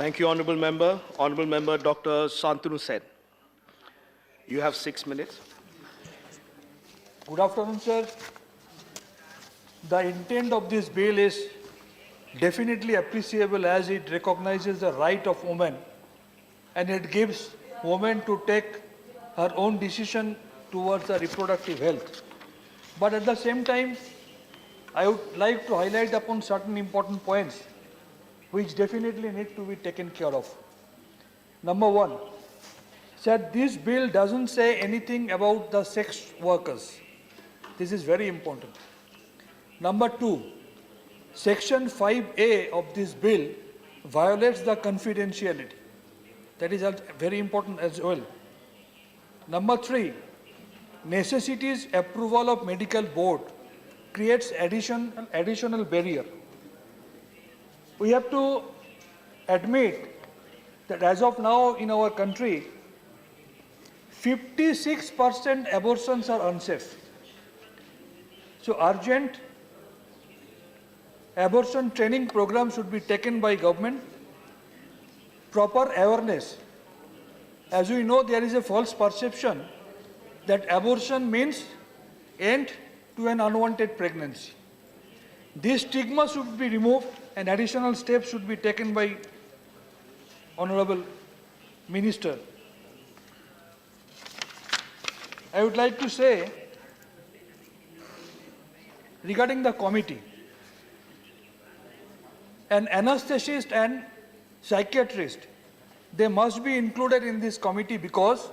Thank you, Honourable Member. Honourable Member Dr. Shantanu Sen. You have 6 minutes. Good afternoon, sir. The intent of this bill is definitely appreciable as it recognizes the right of women and it gives women to take her own decision towards her reproductive health. But at the same time, I would like to highlight upon certain important points which definitely need to be taken care of. Number one, sir, this bill doesn't say anything about the sex workers. This is very important. Number two, Section 5A of this bill violates the confidentiality. That is very important as well. Number three, necessities approval of medical board creates additional barrier. We have to admit that as of now in our country, 56% abortions are unsafe. So urgent abortion training program should be taken by government. Proper awareness. As we know, there is a false perception that abortion means end to an unwanted pregnancy. This stigma should be removed and additional steps should be taken by Honorable Minister. I would like to say regarding the committee, an anesthetist and psychiatrist, they must be included in this committee because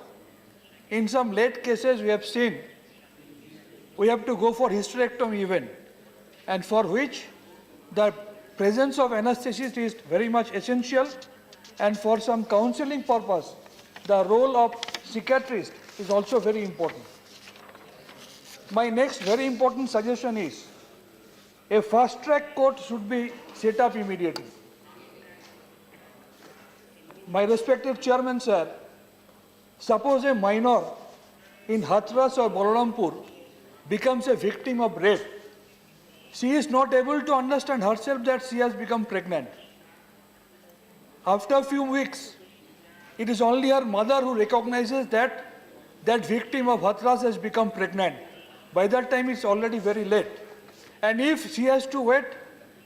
in some late cases we have seen we have to go for hysterectomy even, and for which the presence of anesthetist is very much essential, and for some counseling purpose the role of psychiatrist is also very important. My next very important suggestion is a fast-track court should be set up immediately. My respected chairman, sir, suppose a minor in Hathras or Balarampur becomes a victim of rape. She is not able to understand herself that she has become pregnant. After a few weeks, it is only her mother who recognizes that that victim of Hathras has become pregnant. By that time, it's already very late. And if she has to wait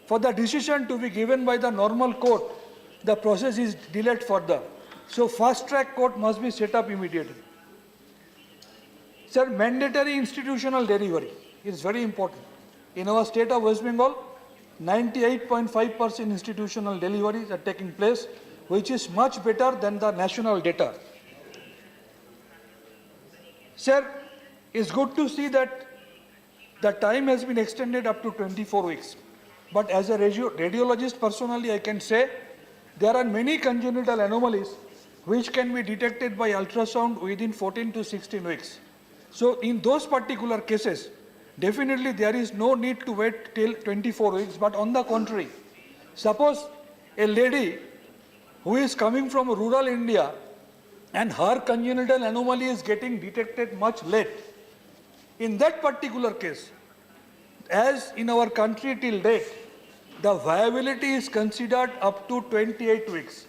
for the decision to be given by the normal court, the process is delayed further. So fast-track court must be set up immediately. Sir, mandatory institutional delivery is very important. In our state of West Bengal, 98.5% institutional deliveries are taking place, which is much better than the national data. Sir, it's good to see that the time has been extended up to 24 weeks. But as a radiologist personally, I can say there are many congenital anomalies which can be detected by ultrasound within 14 to 16 weeks. So in those particular cases, definitely there is no need to wait till 24 weeks, but on the contrary, suppose a lady who is coming from rural India and her congenital anomaly is getting detected much late. In that particular case, as in our country till date, the viability is considered up to 28 weeks.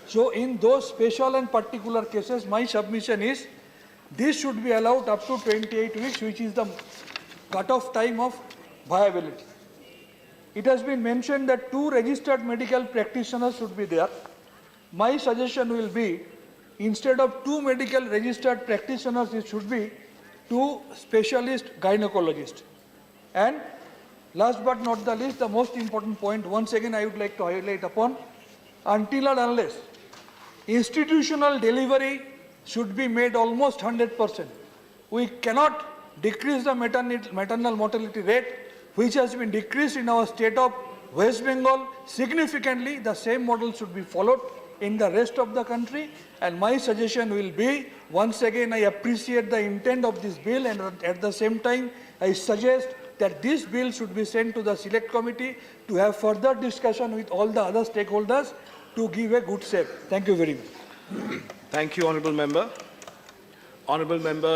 So in those special and particular cases, my submission is this should be allowed up to 28 weeks, which is the cut-off time of viability. It has been mentioned that 2 registered medical practitioners should be there. My suggestion will be, instead of 2 medical registered practitioners, it should be 2 specialist gynecologists. And last but not the least, the most important point, once again I would like to highlight upon, until and unless institutional delivery should be made almost 100%. We cannot decrease the maternal mortality rate, which has been decreased in our state of West Bengal significantly. The same model should be followed in the rest of the country. And my suggestion will be, once again, I appreciate the intent of this bill, and at the same time, I suggest that this bill should be sent to the Select Committee to have further discussion with all the other stakeholders to give a good shape. Thank you very much. Thank you, Honourable Member. Honourable Member